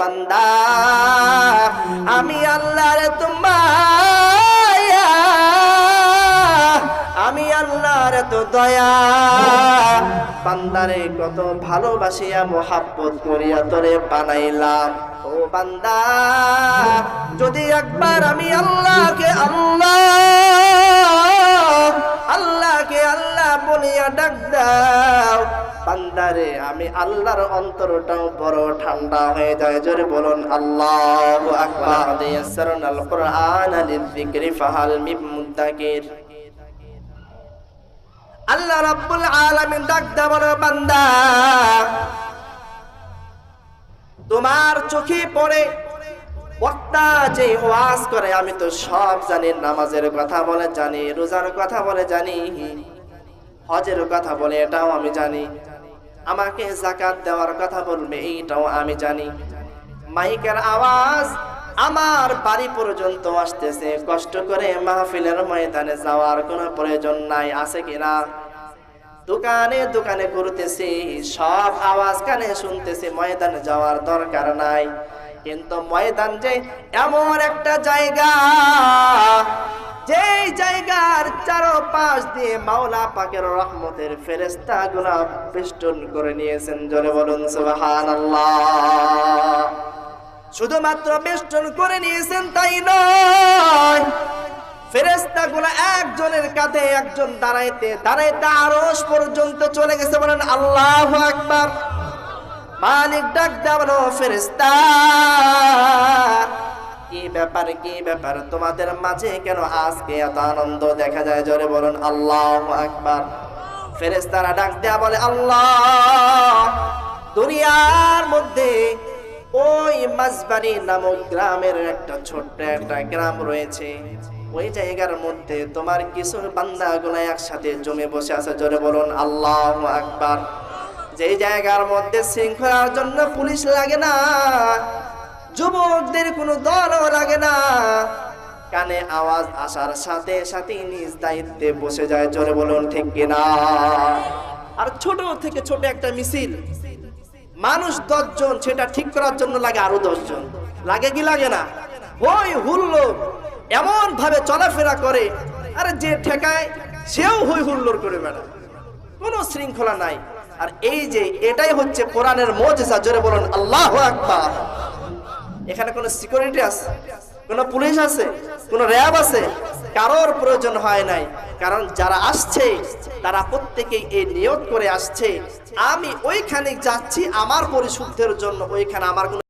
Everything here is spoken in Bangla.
বান্দা আমি আল্লাহর তোমায়া, আমি আল্লাহর তো দয়া, বান্দারে কত ভালোবাসিয়া মোহাব্বত করিয়া তোরে বানাইলাম। ও বান্দা যদি একবার আমি আল্লাহকে আল্লাহ আল্লাহকে আল্লাহ বলিয়া ডাক দাও, বান্দারে আমি আল্লাহর অন্তরটাও বড় ঠান্ডা হয়ে যায়। জোরে বলুন আল্লাহু আকবার। ইয়াসসারনাল কুরআনা লিযিকরি ফাহাল মিন মুদ্দাকির। আল্লাহ রাব্বুল আলামিন ডাক দাও বলো বান্দা তোমার চোখে পড়ে বক্তা যে ওয়াজ করে আমি তো সব জানি, নামাজের কথা বলে জানি, রোজার কথা বলে জানি, হজের কথা বলে এটাও আমি জানি, আমাকে যাকাত দেওয়ার কথা বলবে এইটাও আমি জানি। মাইকের আওয়াজ আমার বাড়ি পর্যন্ত আসতেছে, কষ্ট করে মাহফিলের ময়দানে যাওয়ার কোনো প্রয়োজন নাই, আছে কিনা? দোকানে দোকানে ঘুরতেছি, সব আওয়াজ কানে শুনতেছি, ময়দানে যাওয়ার দরকার নাই। কিন্তু ময়দান যে এমন একটা জায়গা, যেই জায়গার চারপাশ দিয়ে মাওলা পাকের রহমতের ফেরেশতাগুলো বেষ্টন করে নিয়েছেন। জোরে বলুন সুবহানাল্লাহ। শুধুমাত্র বেষ্টন করে নিয়েছেন তাই নয়, ফেরেশতাগুলো একজনের কাঁধে একজন দাঁড়াইতে দাঁড়াইতে আরশ পর্যন্ত চলে গেছে। বলেন আল্লাহু আকবার। মালিক ডাক দেয়া বলো ফেরেশতা কি ব্যাপার, কি ব্যাপার, তোমাদের মাঝে কেন আজকে এত আনন্দ দেখা যায়? জোরে বলুন আল্লাহু আকবার। ফেরেশতারা ডাক দেয়া বলে আল্লাহ দুনিয়ার মধ্যে ওই মাঝবাড়ি নামক গ্রামের একটা ছোট্ট একটা গ্রাম রয়েছে, ওই জায়গার মধ্যে তোমার কিছু বান্দাগুলো একসাথে জমে বসে আছে। জোরে বলুন আল্লাহু আকবার। যে জায়গার মধ্যে শৃঙ্খলার জন্য পুলিশ লাগে না, যুবকদের কোনো দলও লাগে না, কানে আওয়াজ আসার সাথে সাথে নিজ দায়িত্বে বসে যায়। জোরে বলুন ঠিক কিনা? আর ছোট থেকে ছোট একটা মিছিল, মানুষ 10 জন, সেটা ঠিক করার জন্য লাগে আরো 10 জন, লাগে কি লাগে না? হই হুল্লোড় এমন ভাবে চলাফেরা করে, আরে যে ঠেকায় সেও হই হুল্লোড় করে বেড়ায়, কোনো শৃঙ্খলা নাই। আর এই যে এটাই হচ্ছে কোরআনের মুজিজা। জোরে বলুন আল্লাহু আকবার। এখানে কোনো সিকিউরিটি আছে, কোনো পুলিশ আছে, কোনো র্যাব আছে, কারোর প্রয়োজন হয় নাই। কারণ যারা আসছে তারা প্রত্যেকেই এই নিয়ত করে আসছে, আমি ওইখানে যাচ্ছি আমার পরিশুদ্ধের জন্য, ওইখানে আমার